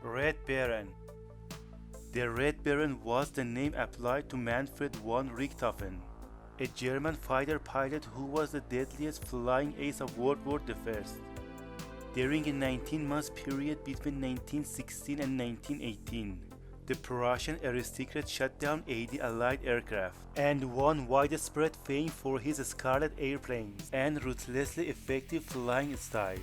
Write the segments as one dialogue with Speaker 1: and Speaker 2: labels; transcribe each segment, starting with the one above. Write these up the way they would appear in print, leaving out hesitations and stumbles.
Speaker 1: Red Baron. The Red Baron was the name applied to Manfred von Richthofen, a German fighter pilot who was the deadliest flying ace of World War I. During a 19-month period between 1916 and 1918, the Prussian aristocrat shot down 80 Allied aircraft and won widespread fame for his scarlet airplanes and ruthlessly effective flying style.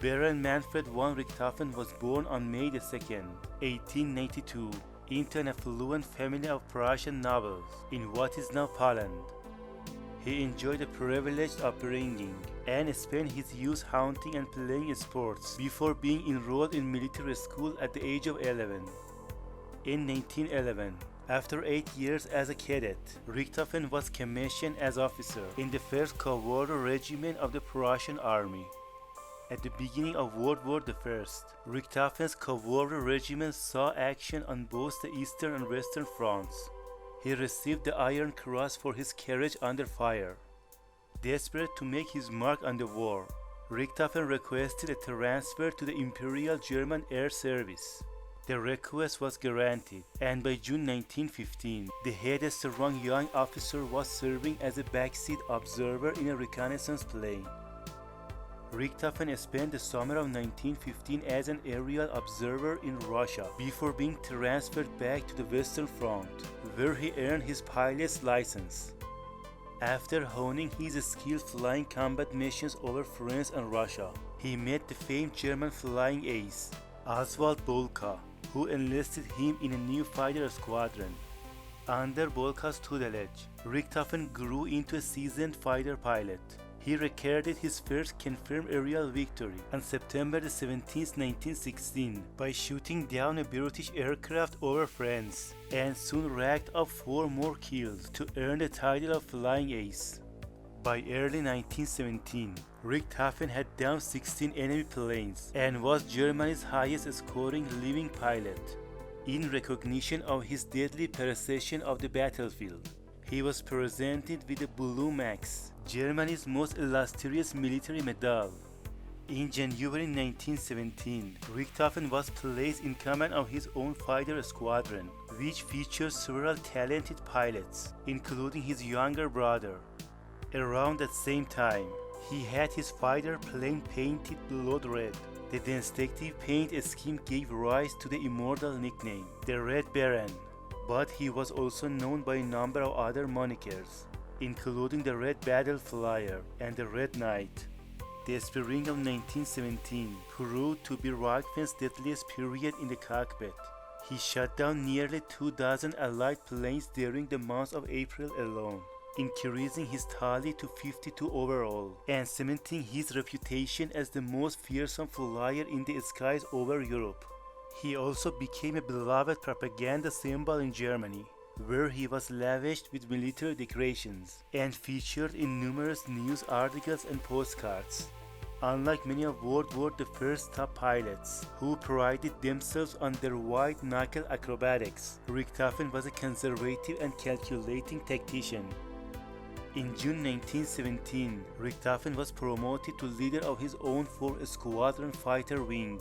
Speaker 1: Baron Manfred von Richthofen was born on May 2, 1892, into an affluent family of Prussian nobles in what is now Poland. He enjoyed a privileged upbringing and spent his youth hunting and playing sports before being enrolled in military school at the age of 11. In 1911, after 8 years as a cadet, Richthofen was commissioned as officer in the 1st Cavalry Regiment of the Prussian Army. At the beginning of World War I, Richthofen's cavalry regiment saw action on both the eastern and western fronts. He received the Iron Cross for his courage under fire. Desperate to make his mark on the war, Richthofen requested a transfer to the Imperial German Air Service. The request was granted, and by June 1915, the headstrong young officer was serving as a backseat observer in a reconnaissance plane. Richthofen spent the summer of 1915 as an aerial observer in Russia before being transferred back to the Western Front, where he earned his pilot's license. After honing his skill flying combat missions over France and Russia, he met the famed German flying ace, Oswald Boelcke, who enlisted him in a new fighter squadron. Under Boelcke's tutelage, Richthofen grew into a seasoned fighter pilot. He recorded his first confirmed aerial victory on September 17, 1916, by shooting down a British aircraft over France, and soon racked up 4 more kills to earn the title of Flying Ace. By early 1917, Richthofen had downed 16 enemy planes and was Germany's highest scoring living pilot. In recognition of his deadly precision of the battlefield, he was presented with the Blue Max, Germany's most illustrious military medal. In January 1917, Richthofen was placed in command of his own fighter squadron, which featured several talented pilots, including his younger brother. Around that same time, he had his fighter plane painted blood red. The distinctive paint scheme gave rise to the immortal nickname, the Red Baron. But he was also known by a number of other monikers, including the Red Battle Flyer and the Red Knight. The spring of 1917 proved to be Richtofen's deadliest period in the cockpit. He shot down nearly 24 Allied planes during the month of April alone, increasing his tally to 52 overall and cementing his reputation as the most fearsome flyer in the skies over Europe. He also became a beloved propaganda symbol in Germany, where he was lavished with military decorations and featured in numerous news articles and postcards. Unlike many of World War I's top pilots, who prided themselves on their white-knuckle acrobatics, Richthofen was a conservative and calculating tactician. In June 1917, Richthofen was promoted to leader of his own 4th Squadron Fighter Wing.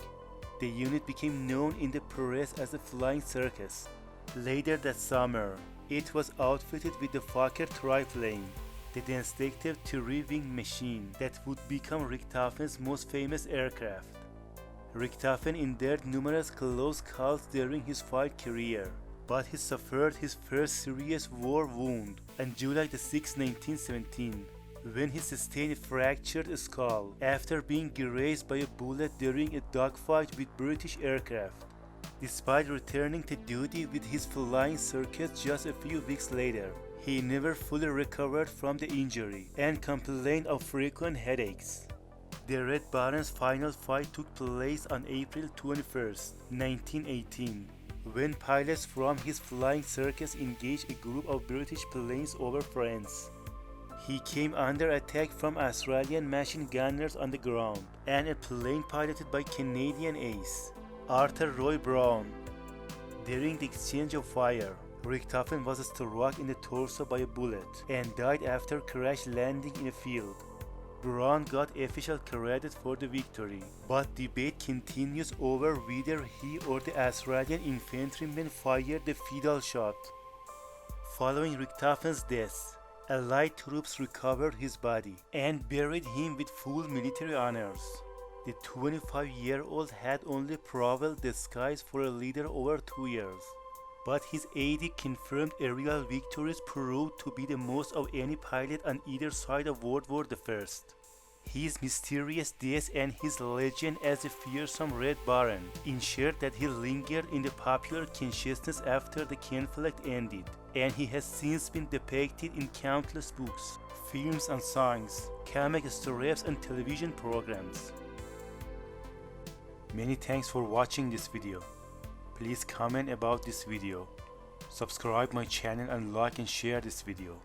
Speaker 1: The unit became known in the press as the Flying Circus. Later that summer, it was outfitted with the Fokker triplane, the distinctive 3-wing machine that would become Richthofen's most famous aircraft. Richthofen endured numerous close calls during his fight career, but he suffered his first serious war wound on July 6, 1917, when he sustained a fractured skull after being grazed by a bullet during a dogfight with British aircraft. Despite returning to duty with his Flying Circus just a few weeks later, he never fully recovered from the injury and complained of frequent headaches. The Red Baron's final fight took place on April 21, 1918, when pilots from his Flying Circus engaged a group of British planes over France. He came under attack from Australian machine gunners on the ground and a plane piloted by Canadian ace, Arthur Roy Brown. During the exchange of fire, Richthofen was struck in the torso by a bullet and died after crash landing in a field. Braun got official credit for the victory, but debate continues over whether he or the Australian infantryman fired the fatal shot. Following Richthofen's death, Allied troops recovered his body and buried him with full military honors. The 25-year-old had only prowled the skies for a little over 2 years, but his 80 confirmed aerial victories proved to be the most of any pilot on either side of World War I. His mysterious death and his legend as a fearsome Red Baron ensured that he lingered in the popular consciousness after the conflict ended, and he has since been depicted in countless books, films and songs, comic strips and television programs. Many thanks for watching this video. Please comment about this video, subscribe my channel and like and share this video.